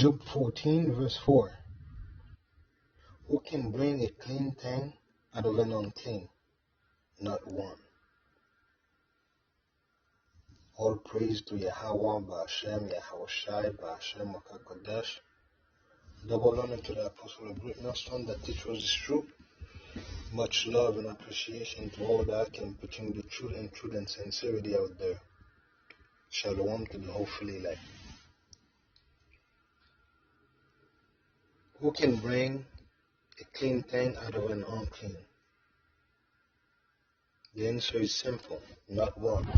Job 14 verse 4. Who can bring a clean thing out of an unclean? Not one. All praise to Yahweh, Ba'ashem, Yahushai, Ba'ashem, Makakodesh. Double honor to the Apostle of Great Millstone that teach us this truth. Much love and appreciation to all that can bring the truth and sincerity out there. Shalom to the hopefully elect. Who can bring a clean thing out of an unclean? The answer is simple, not one.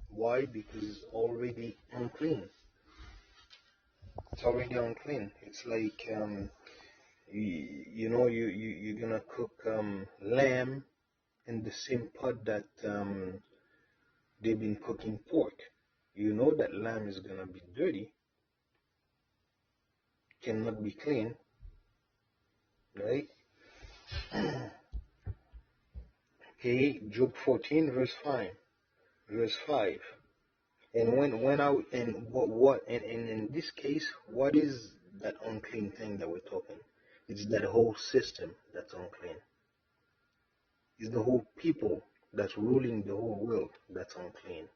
Why? Because it's already unclean. It's already unclean. It's like you're gonna cook lamb in the same pot that they've been cooking pork. You know that lamb is gonna be dirty, cannot be clean, right? Okay, Job 14 verse 5. And when I and what and in this case, what is that unclean thing that we're talking? It's that whole system that's unclean. It's the whole people that's ruling the whole world that's unclean.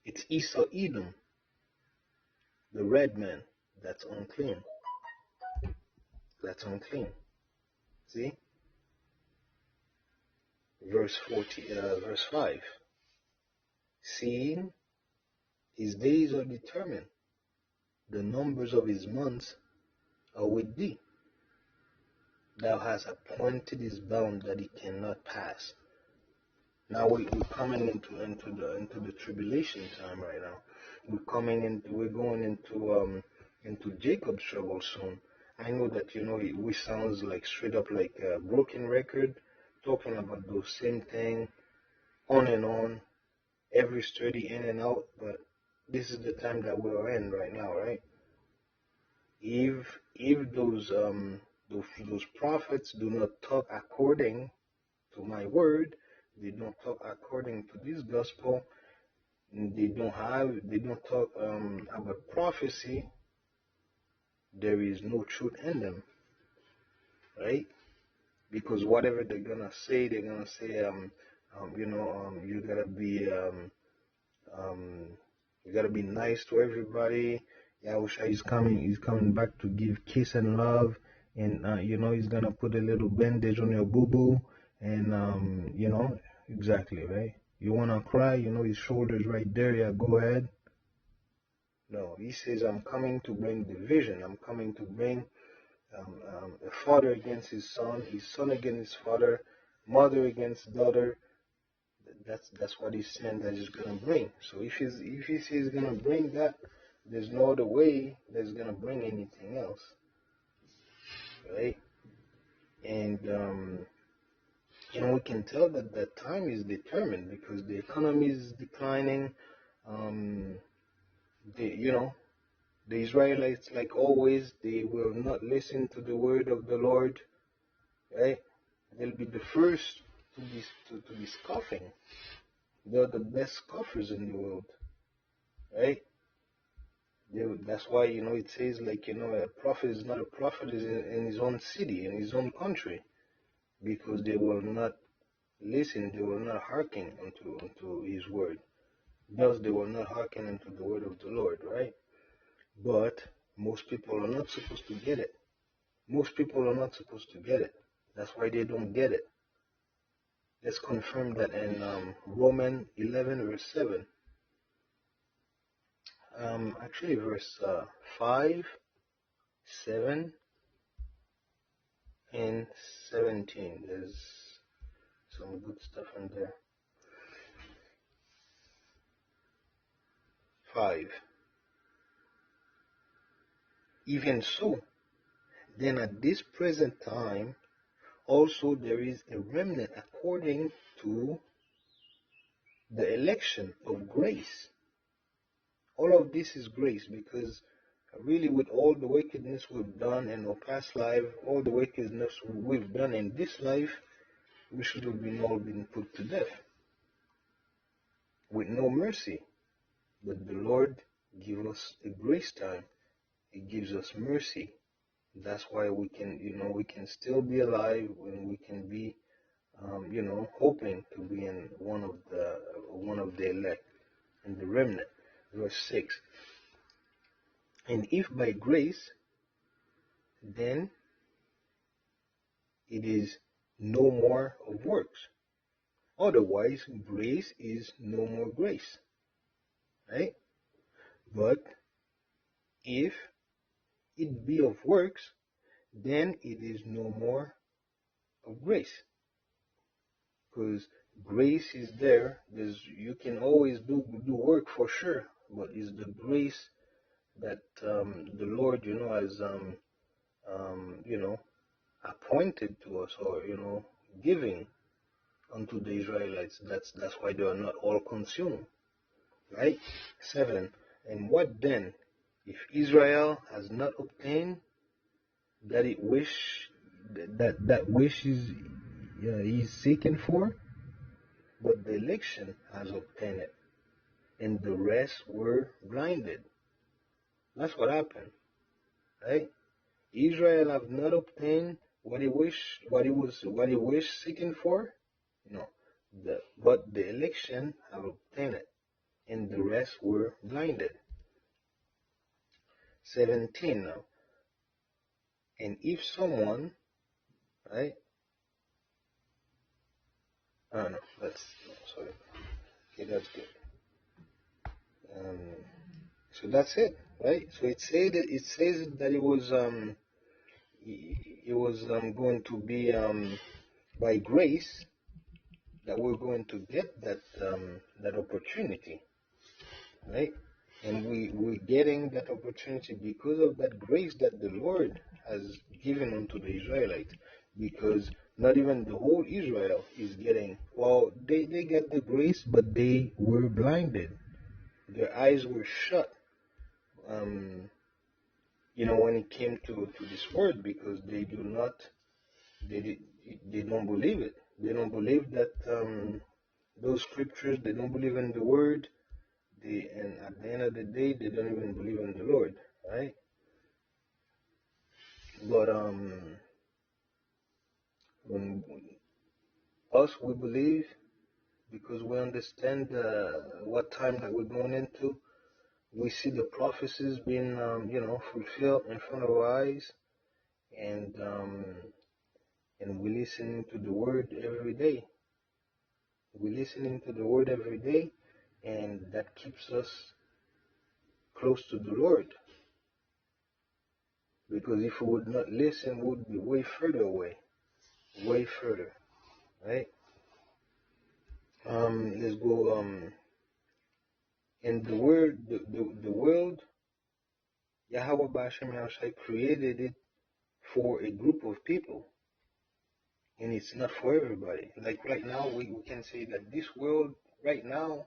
It's Esau Edom, the red man, that's unclean. That's unclean. See? Verse 5. Seeing his days are determined, the numbers of his months are with thee. Thou hast appointed his bound that he cannot pass. Now we're coming into the tribulation time right now. We're going into Jacob's trouble soon. I know that we sounds like straight up like a broken record, talking about those same thing on and on, every study in and out, but this is the time that we're in right now, right? If those prophets do not talk according to my word, they don't talk according to this gospel, they don't talk about prophecy, there is no truth in them, right? Because whatever they're gonna say you gotta be nice to everybody. Yahusha is coming back to give kiss and love, and he's gonna put a little bandage on your boo-boo, and exactly, right? You wanna cry, his shoulders right there, yeah, go ahead. No, he says, I'm coming to bring division. I'm coming to bring a father against his son against his father, mother against daughter. That's what he's saying that he's gonna bring. So if he says he's gonna bring that, there's no other way that's gonna bring anything else, right? And we can tell that that time is determined because the economy is declining. The Israelites, like always, they will not listen to the word of the Lord, right? They'll be the first to be scoffing. They're the best scoffers in the world, right? That's why it says a prophet is not a prophet is in his own city, in his own country, because they will not listen, they will not hearken unto his word. Thus they will not hearken unto the word of the Lord, right? But most people are not supposed to get it. Most people are not supposed to get it. That's why they don't get it. Let's confirm that in Romans 11 verse 7. Actually verse 5, 7, and 17. There's some good stuff in there. 5. Even so, then at this present time also there is a remnant according to the election of grace. All of this is grace, because really with all the wickedness we've done in our past life, all the wickedness we've done in this life, we should have all been put to death with no mercy. But the Lord give us a grace time. It gives us mercy. That's why we can, we can still be alive when we can be, hoping to be in one of the elect in the remnant. Verse 6. And if by grace, then it is no more of works. Otherwise, grace is no more grace, right? But if it be of works, then it is no more of grace. Because grace is there. You can always do work for sure, but it's the grace that the Lord, has appointed to us, or giving unto the Israelites. That's why they are not all consumed, right? 7. And what then, if Israel has not obtained that it wish that wish is he's seeking for, but the election has obtained it, and the rest were blinded. That's what happened, right? Israel have not obtained what he wished seeking for. No, but the election have obtained it, and the rest were blinded. 17 now. And if someone, right? Oh no, sorry. Okay, that's good. Um, so that's it, right? So it says that it was going to be by grace that we're going to get that opportunity, right? And we're getting that opportunity because of that grace that the Lord has given unto the Israelites. Because not even the whole Israel is getting, well, they get the grace, but they were blinded. Their eyes were shut, when it came to this word, because they they don't believe it. They don't believe that those scriptures. They don't believe in the word. And at the end of the day, they don't even believe in the Lord, right? But when we believe, because we understand what time that we're going into. We see the prophecies being, fulfilled in front of our eyes, and we're listening to the word every day. We're listening to the word every day, and that keeps us close to the Lord. Because if we would not listen, we would be way further away, way further, right? Let's go. And the world, Yahweh B'Hashem Yahushai created it for a group of people, and it's not for everybody. Like right now, we can say that this world right now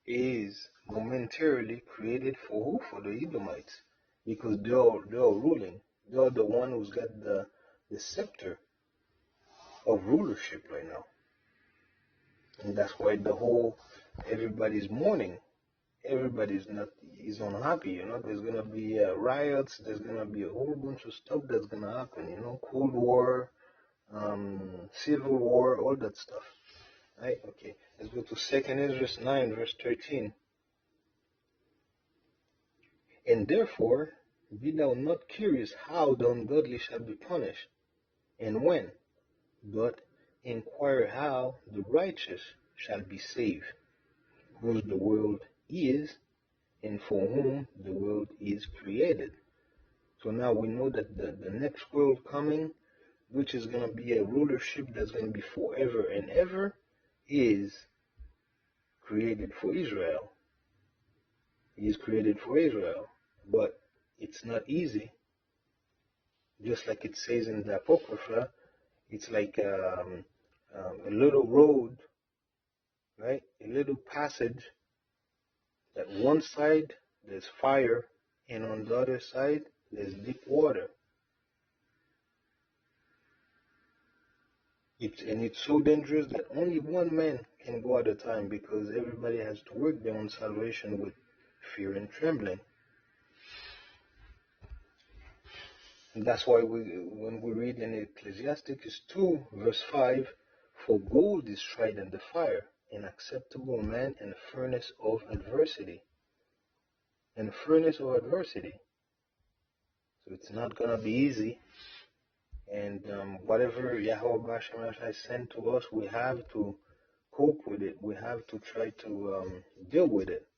is momentarily created for who? For the Edomites, because they're ruling. They're the one who's got the scepter of rulership right now, and that's why everybody's mourning. Everybody's not is unhappy. There's gonna be riots. There's gonna be a whole bunch of stuff that's gonna happen. Cold War, Civil War, all that stuff. Right? Okay. Let's go to 2nd Ezra 9, verse 13. And therefore, be thou not curious how the ungodly shall be punished, and when, but inquire how the righteous shall be saved, whose the world is, and for whom the world is created. So now we know that the next world coming, which is going to be a rulership that's going to be forever and ever, is created for Israel. He is created for Israel. But it's not easy. Just like it says in the Apocrypha, it's like a little road, right? A little passage that one side there's fire, and on the other side there's deep water. It's so dangerous that only one man can go at a time, because everybody has to work their own salvation with fear and trembling. And that's why when we read in Ecclesiastes 2, verse 5, for gold is tried in the fire, an acceptable man in a furnace of adversity. In a furnace of adversity. So it's not going to be easy. And whatever Yahweh has sent to us, we have to cope with it. We have to try to deal with it,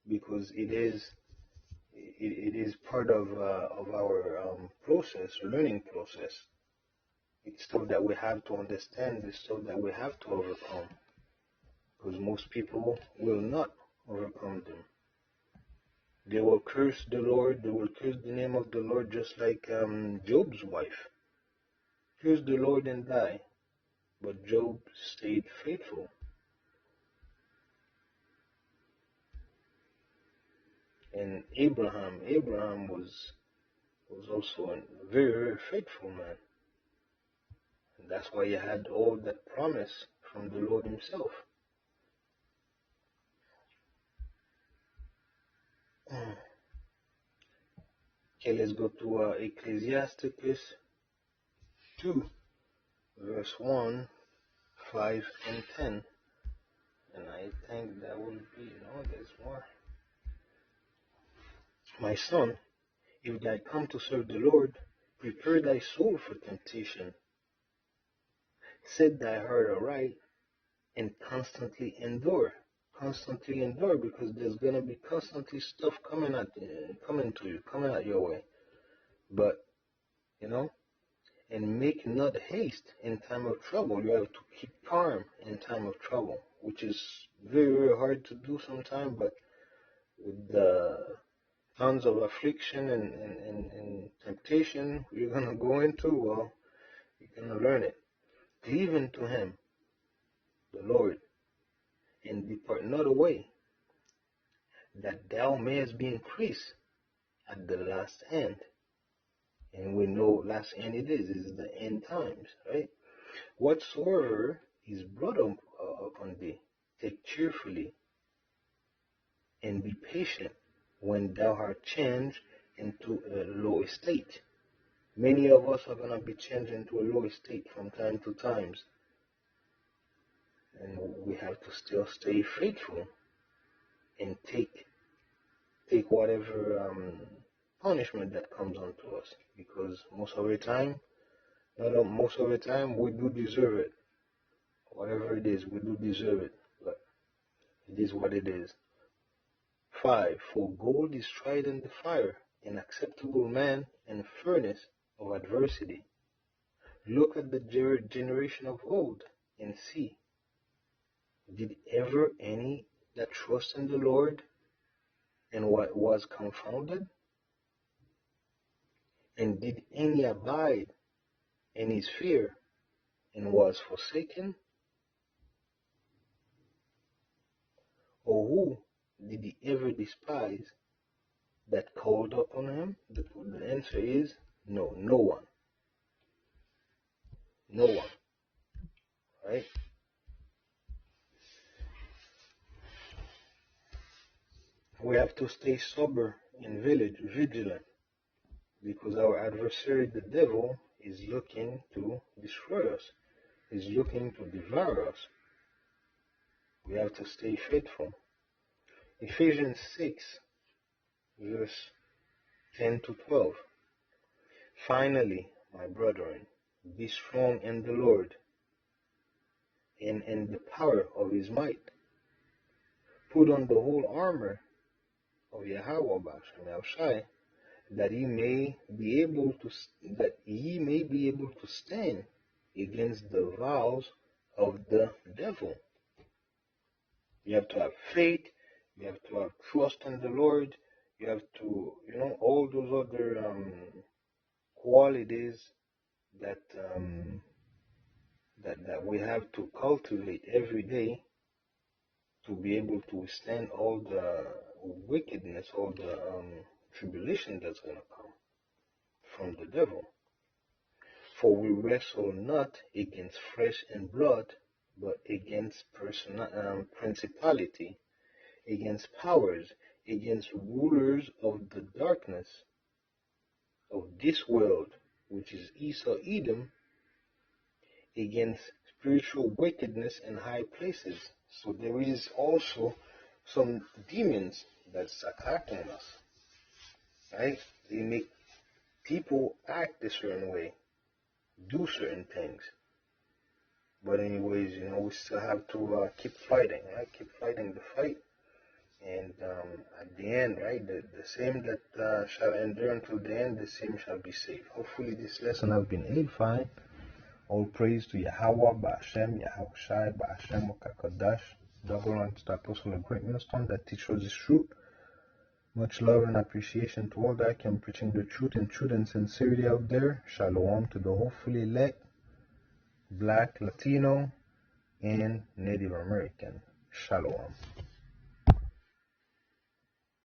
because it is part of our process, learning process. It's stuff that we have to understand. It's stuff that we have to overcome, because most people will not overcome them. They will curse the Lord. They will curse the name of the Lord, just like Job's wife. Curse the Lord and die. But Job stayed faithful. And Abraham was also a very, very faithful man. And that's why he had all that promise from the Lord himself. Okay, let's go to Ecclesiasticus 2, verse 1, 5, and 10. And I think that will be, no, there's more. My son, if thou come to serve the Lord, prepare thy soul for temptation. Set thy heart aright, and constantly endure. Constantly endure, because there's gonna be constantly stuff coming to you, coming at your way. But and make not haste in time of trouble. You have to keep calm in time of trouble, which is very, very hard to do sometimes. But with the tons of affliction and temptation you're gonna go into, well, you're gonna learn it. Cleave unto Him, the Lord, and depart not away, that thou mayest be increased at the last end. And we know last end is the end times, right? Whatsoever is brought upon thee, take cheerfully, and be patient when thou art changed into a low estate. Many of us are going to be changed into a low estate from time to time. And we have to still stay faithful and take whatever punishment that comes onto us, because most of the time we do deserve it. Whatever it is, we do deserve it, but it is what it is. 5. For gold is tried in the fire, an acceptable man in a furnace of adversity. Look at the generation of old and see, did ever any that trust in the Lord and what was confounded? And did any abide in his fear and was forsaken? Or who did he ever despise that called upon him? The answer is no, no one. No one. Right? We have to stay sober and vigilant, because our adversary, the devil, is looking to destroy us, is looking to devour us. We have to stay faithful. Ephesians 6, verse 10 to 12. Finally, my brethren, be strong in the Lord and in the power of his might. Put on the whole armor of Yahweh Shai, that ye may be able to stand against the wiles of the devil. You have to have faith, you have to have trust in the Lord, you have to, all those other qualities that that we have to cultivate every day to be able to withstand all the wickedness, all the tribulation that's going to come from the devil. For we wrestle not against flesh and blood, but against principality, against powers, against rulers of the darkness of this world, which is Esau, Edom, against spiritual wickedness in high places. So there is also some demons that's attacking us, right? They make people act a certain way, do certain things. But anyways, we still have to keep fighting, right? Keep fighting the fight. And at the end, right, the same that shall endure until the end, the same shall be saved. Hopefully this lesson has been edifying. All praise to Yahweh, Ba'ashem, Yahushai, Ba'ashem, Okakadash. Double honor to the apostle of great millstone that teaches us this truth. Much love and appreciation to all that can preaching the truth in truth and sincerity out there. Shalom to the hopefully elect, Black, Latino, and Native American. Shalom.